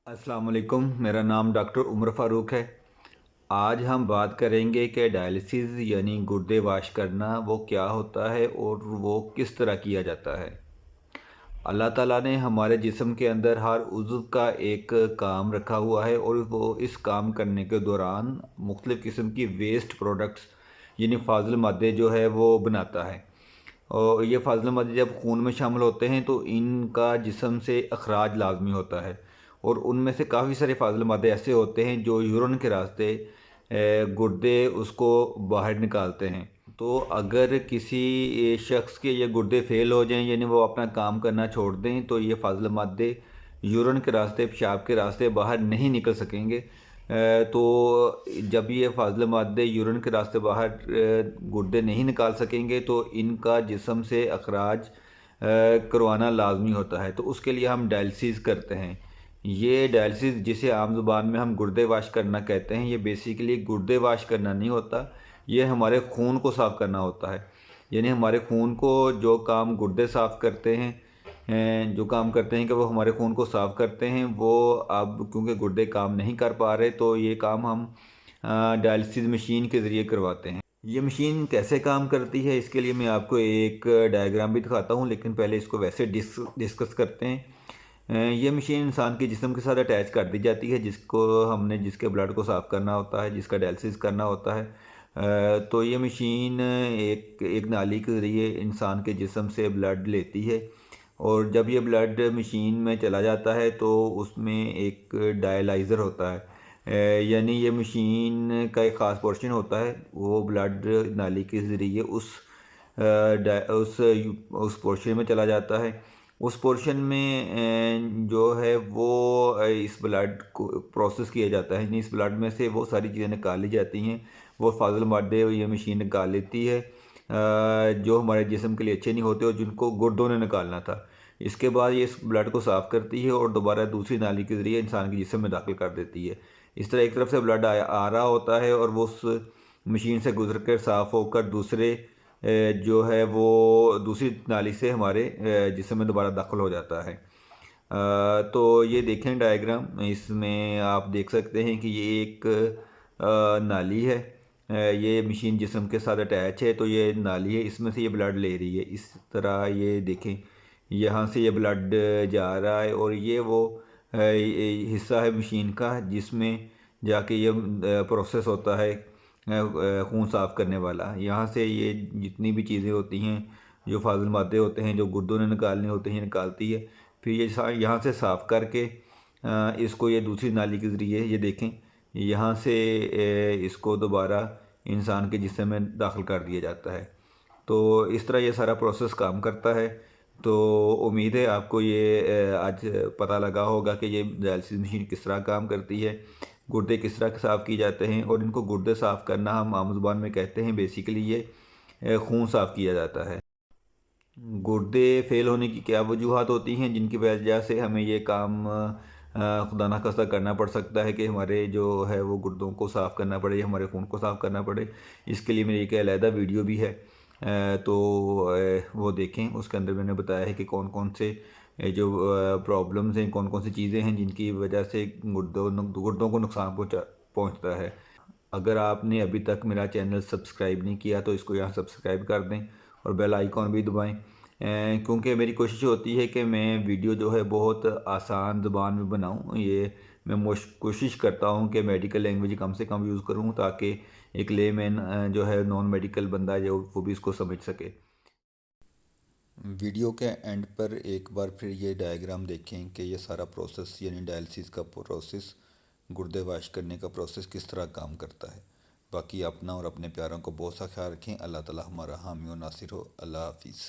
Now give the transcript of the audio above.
अस्सलाम वालेकुम। मेरा नाम डॉक्टर उमर फ़ारूक है। आज हम बात करेंगे कि डायलिसिस यानी गुर्दे वाश करना वो क्या होता है और वो किस तरह किया जाता है। अल्लाह ताला ने हमारे जिस्म के अंदर हर उज़्व का एक काम रखा हुआ है और वो इस काम करने के दौरान मुख्तलिफ़ किस्म की वेस्ट प्रोडक्ट्स यानी फ़ाज़िल मादे जो है वो बनाता है। और ये फ़ाज़िल मादे जब खून में शामिल होते हैं तो इनका जिस्म से अखराज लाज़मी होता है और उनमें से काफ़ी सारे फ़ाज़िल मादे ऐसे होते हैं जो यूरिन के रास्ते गुर्दे उसको बाहर निकालते हैं। तो अगर किसी शख्स के ये गुर्दे फ़ेल हो जाएँ यानी वो अपना काम करना छोड़ दें तो ये फ़ाज़िल मादे यूरिन के रास्ते, पेशाब के रास्ते बाहर नहीं निकल सकेंगे। तो जब ये फ़ाज़िल मादे यूरिन के रास्ते बाहर गुर्दे नहीं निकाल सकेंगे तो इनका जिस्म से अखराज करवाना लाज़मी होता है। तो उसके लिए हम डायलिसिस करते हैं। ये डायलिसिस जिसे आम ज़ुबान में हम गुर्दे वाश करना कहते हैं, ये बेसिकली गुर्दे वाश करना नहीं होता, ये हमारे खून को साफ़ करना होता है। यानी हमारे खून को जो काम गुर्दे साफ़ करते हैं जो काम करते हैं कि वो हमारे खून को साफ़ करते हैं, वो अब क्योंकि गुर्दे काम नहीं कर पा रहे तो ये काम हम डायलिसिस मशीन के ज़रिए करवाते हैं। ये मशीन कैसे काम करती है इसके लिए मैं आपको एक डायग्राम भी दिखाता हूँ, लेकिन पहले इसको वैसे डिस्कस करते हैं। ये मशीन इंसान के जिस्म के साथ अटैच कर दी जाती है जिसके ब्लड को साफ़ करना होता है, जिसका डायलिसिस करना होता है। तो ये मशीन एक एक नाली के ज़रिए इंसान के जिस्म से ब्लड लेती है और जब ये ब्लड मशीन में चला जाता है तो उसमें एक डायलाइज़र होता है। यानी ये मशीन का एक ख़ास पोर्शन होता है, वो ब्लड नाली के ज़रिए उस पोर्शन में चला जाता है। उस पोर्शन में जो है वो इस ब्लड को प्रोसेस किया जाता है, यानी इस ब्लड में से वो सारी चीज़ें निकाली जाती हैं। वो फ़ाज़िल मादे ये मशीन निकाल लेती है जो हमारे जिस्म के लिए अच्छे नहीं होते और जिनको गुर्दों ने निकालना था। इसके बाद ये इस ब्लड को साफ़ करती है और दोबारा दूसरी नाली के ज़रिए इंसान के जिस्म में दाखिल कर देती है। इस तरह एक तरफ से ब्लड आ रहा होता है और वो उस मशीन से गुज़र कर साफ़ होकर दूसरे जो है वो दूसरी नाली से हमारे जिस्म में दोबारा दाखिल हो जाता है। तो ये देखें डायग्राम, इसमें आप देख सकते हैं कि ये एक नाली है। ये मशीन जिस्म के साथ अटैच है तो ये नाली है, इसमें से ये ब्लड ले रही है। इस तरह ये देखें, यहाँ से ये ब्लड जा रहा है और ये वो हिस्सा है मशीन का जिसमें जाके ये प्रोसेस होता है खून साफ़ करने वाला। यहाँ से ये जितनी भी चीज़ें होती हैं, जो फ़ाज़िल मादे होते हैं, जो गुर्दों ने निकालने होते हैं, निकालती है। फिर ये यहाँ से साफ़ करके इसको ये दूसरी नाली के ज़रिए ये देखें, यहाँ से इसको दोबारा इंसान के जिस्म में दाखिल कर दिया जाता है। तो इस तरह ये सारा प्रोसेस काम करता है। तो उम्मीद है आपको ये आज पता लगा होगा कि ये डायलिसिस मशीन किस तरह काम करती है, गुर्दे किस तरह साफ़ किए जाते हैं और इनको गुर्दे साफ़ करना हम आम ज़ुबान में कहते हैं, बेसिकली ये खून साफ़ किया जाता है। गुर्दे फ़ेल होने की क्या वजूहात होती हैं जिनकी वजह से हमें ये काम खुदा न खास्ता करना पड़ सकता है कि हमारे जो है वो गुर्दों को साफ़ करना पड़े, हमारे खून को साफ़ करना पड़े। इसके लिए मेरी एक अलहदा वीडियो भी है, तो वो देखें। उसके अंदर मैंने बताया है कि कौन कौन से जो प्रॉब्लम्स हैं, कौन कौन सी चीज़ें हैं जिनकी वजह से गुर्दों को नुकसान पहुँचता है। अगर आपने अभी तक मेरा चैनल सब्सक्राइब नहीं किया तो इसको यहाँ सब्सक्राइब कर दें और बेल आइकॉन भी दबाएं, क्योंकि मेरी कोशिश होती है कि मैं वीडियो जो है बहुत आसान ज़ुबान में बनाऊं। ये मैं कोशिश करता हूं कि मेडिकल लैंग्वेज कम से कम यूज़ करूं ताकि एक लेमैन जो है नॉन मेडिकल बंदा जो वो भी इसको समझ सके। वीडियो के एंड पर एक बार फिर ये डायग्राम देखें कि ये सारा प्रोसेस यानी डायलिसिस का प्रोसेस, गुर्दे वाश करने का प्रोसेस किस तरह काम करता है। बाकी अपना और अपने प्यारों को बहुत सा ख्याल रखें। अल्लाह ताला हमारा हामी और नासिर हो। अल्लाह हाफिज़।